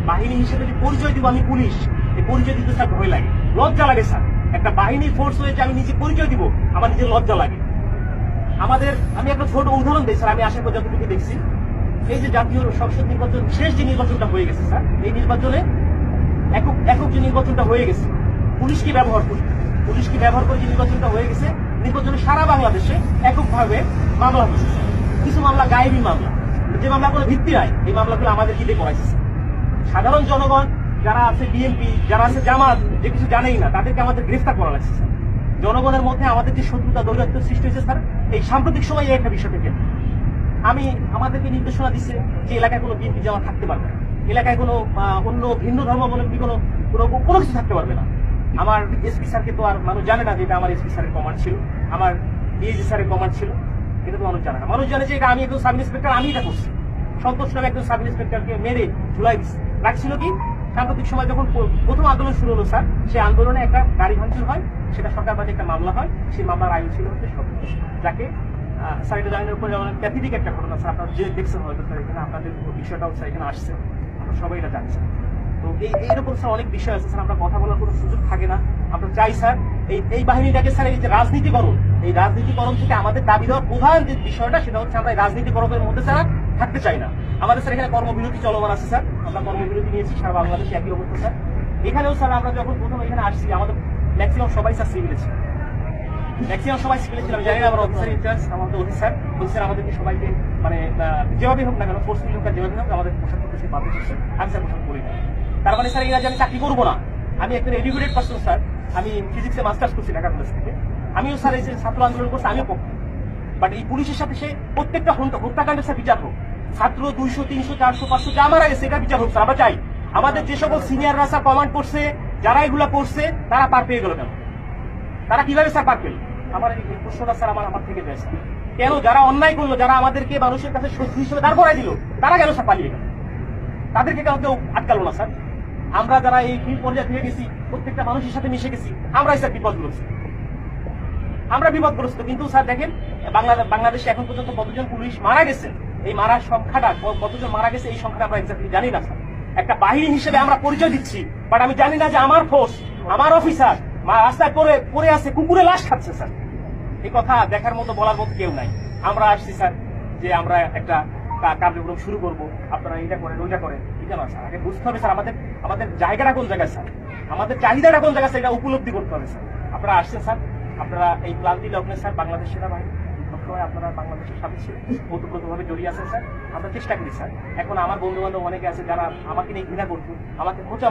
বাহিনী হিসেবে যে পরিচয় দিব আমি পুলিশ, এই পরিচয় দিতে স্যার ভয় লাগে, লজ্জা লাগে স্যার। একটা বাহিনীর ফোর্স হয়েছে আমি নিজে পরিচয় দিব, আমার নিজের লজ্জা লাগে। আমি একটা ছোট উদাহরণ দিই স্যার, আমি আসার পর যতটুকু দেখছি, এই যে জাতীয় সংসদ নির্বাচন শেষ যে নির্বাচনটা হয়ে গেছে স্যার, এই নির্বাচনে একক যে নির্বাচনটা হয়ে গেছে, পুলিশকে ব্যবহার করে যে নির্বাচনটা হয়ে গেছে, নির্বাচনে সারা বাংলাদেশে এককভাবে মামলা হয়েছে। কিছু মামলা গায়েবী মামলা, যে মামলা কোনো ভিত্তি নাই, এই মামলাগুলো আমাদের কি দিয়ে করাইছে। সাধারণ জনগণ যারা আছে, বিএনপি যারা আছে, জামাত, যে কিছু জানেই না, তাদেরকে আমাদের গ্রেফতার করা লাগছে। জনগণের মধ্যে আমাদের যে শত্রুতা দৌরাত্ম্য সৃষ্টি হয়েছে স্যার, এই সাম্প্রতিক সময়ে একটা বিষয় থেকে আমাদেরকে নির্দেশনা দিচ্ছে যে এলাকায় কোনো বিএনপি জামাত থাকতে পারবে না, এলাকায় কোনো অন্য ভিন্ন ধর্মাবলম্বী কোনো কিছু থাকতে পারবে না। আমার এসপি স্যারকে তো আর মানুষ জানে না যে এটা আমার এসপি স্যারের কমান্ড ছিল, আমার ডিএজি স্যারের কমান্ড ছিল, এটা তো মানুষ জানে না। মানুষ জানে যে এটা আমি একজন সাব ইন্সপেক্টর, আমি এটা করছি। সন্তোষ নামে একজন সাব ইন্সপেক্টরকে মেরে ঝুলাই রাখছিল কি সাম্প্রতিক সময় যখন প্রথম আন্দোলন শুরু হলো স্যার, সেই আন্দোলনে একটা গাড়ি ভাঙচুর হয়, সেটা সরকারবাদী একটা মামলা হয়। সেই মামলার আয়ু ছিল হচ্ছে সন্তোষ, যাকে স্যার এটা জানানোর পরে আমাদের প্যাথেটিক একটা ঘটনা স্যার, আপনারা যে দেখছেন হয়তো স্যার, এখানে আপনাদের বিষয়টাও স্যার এখানে আসছে, আমরা সবাই এটা জানছি। তো এইরকম স্যার অনেক বিষয় আছে স্যার, আমরা কথা বলার কোনো সুযোগ থাকে না। আমরা চাই স্যার এই বাহিনীটাকে স্যার, এই যে রাজনীতিকরণ, এই রাজনীতিকরণ থেকে আমাদের দাবি দেওয়ার প্রধান যে বিষয়টা, সেটা হচ্ছে আমরা এই রাজনীতিকরণের মধ্যে স্যার থাকতে চাই না। আমাদের স্যার এখানে কর্মবিরতি চলমান আছে স্যার, আমরা কর্মবিরতি নিয়েছি সারা বাংলাদেশে একই অবস্থা স্যার। এখানেও স্যার আমরা যখন প্রথম এখানে আসছি, আমাদের ম্যাক্সিমাম সবাই স্যার সিভিলে ছিল, আমি জানি না আমার অফিসার ইনচার্জ, আমাদের অফিসার আমাদেরকে সবাইকে মানে যেভাবে হোক না কেন, ফোর্সফুল হোক যেভাবে হোক আমাদের পোশাক করতে সে বাধ্য করছে। আমি স্যার পোশাক করি না, তার মানে স্যার এরা যে আমি চাকরি করবো না। আমি একজন এডুকেটেড পার্সন স্যার, আমি ফিজিক্সে মাস্টার্স করছি ঢাকা কলেজ থেকে। আমিও স্যার এই যে ছাত্র আন্দোলন করছি, আমিও পক্ষ। বাট এই পুলিশের সাথে সে প্রত্যেকটা হত্যাকাণ্ডের স্যার বিচার হোক, ছাত্র 200, 300, 400, 500 যা মারা গেছে, এটা বিচার হোক স্যার। আমরা চাই আমাদের যে সকল সিনিয়ররা স্যার কমান্ড করছে, যারা এগুলা করছে, তারা পার পেয়ে গেল কেন? তারা কিভাবে স্যার পার পেল? আমার এই প্রশ্নটা স্যার আমার থেকে যায় স্যার। কেন যারা অন্যায় করলো, যারা আমাদেরকে মানুষের কাছে শত্রু হিসেবে দাঁড় করাই দিল, তারা কেন স্যার পালিয়ে গেল? তাদেরকে কেউ আটকালো না স্যার? আমরা যারা এই পর্যায়ে থেকে গেছি, প্রত্যেকটা মানুষের সাথে মিশে গেছি, আমরাই স্যার বিপদগ্রস্ত। কিন্তু স্যার দেখেন, বাংলাদেশে এখন পর্যন্ত কতজন পুলিশ মারা গেছে, এই মারার সংখ্যাটা কতজন মারা গেছে, এই সংখ্যাটা আমরা এক্স্যাক্টলি জানি না স্যার। একটা বাহিনী হিসেবে আমরা পরিচয় দিচ্ছি, বাট আমি জানি না যে আমার ফোর্স, আমার অফিসার রাস্তায় পড়ে আছে, কুকুরে লাশ খাচ্ছে স্যার। এই কথা দেখার মতো, বলার মতো কেউ নাই। আমরা আসছি স্যার যে আমরা একটা কার্যক্রম শুরু করব, আপনারা এটা করেন ওইটা করেন, এটা না স্যার। আগে বুঝতে হবে স্যার আমাদের জায়গাটা কোন জায়গায় স্যার, আমাদের চাহিদাটা কোন জায়গায়, এটা উপলব্ধি করতে হবে স্যার। আপনারা আসছেন স্যার, আপনারা এই ক্লান্তি লগ্নে স্যার বাংলাদেশ সেনাবাহিনী সবসময় আপনারা বাংলাদেশের সাথে ছিলেন, ওতপ্রোতভাবে জড়িয়ে আছেন স্যার। আমরা চেষ্টা করি স্যার। এখন আমার বন্ধু বান্ধব অনেকে আছে যারা আমাকে নিয়ে ঘৃণা করতো, আমাকে খোঁচা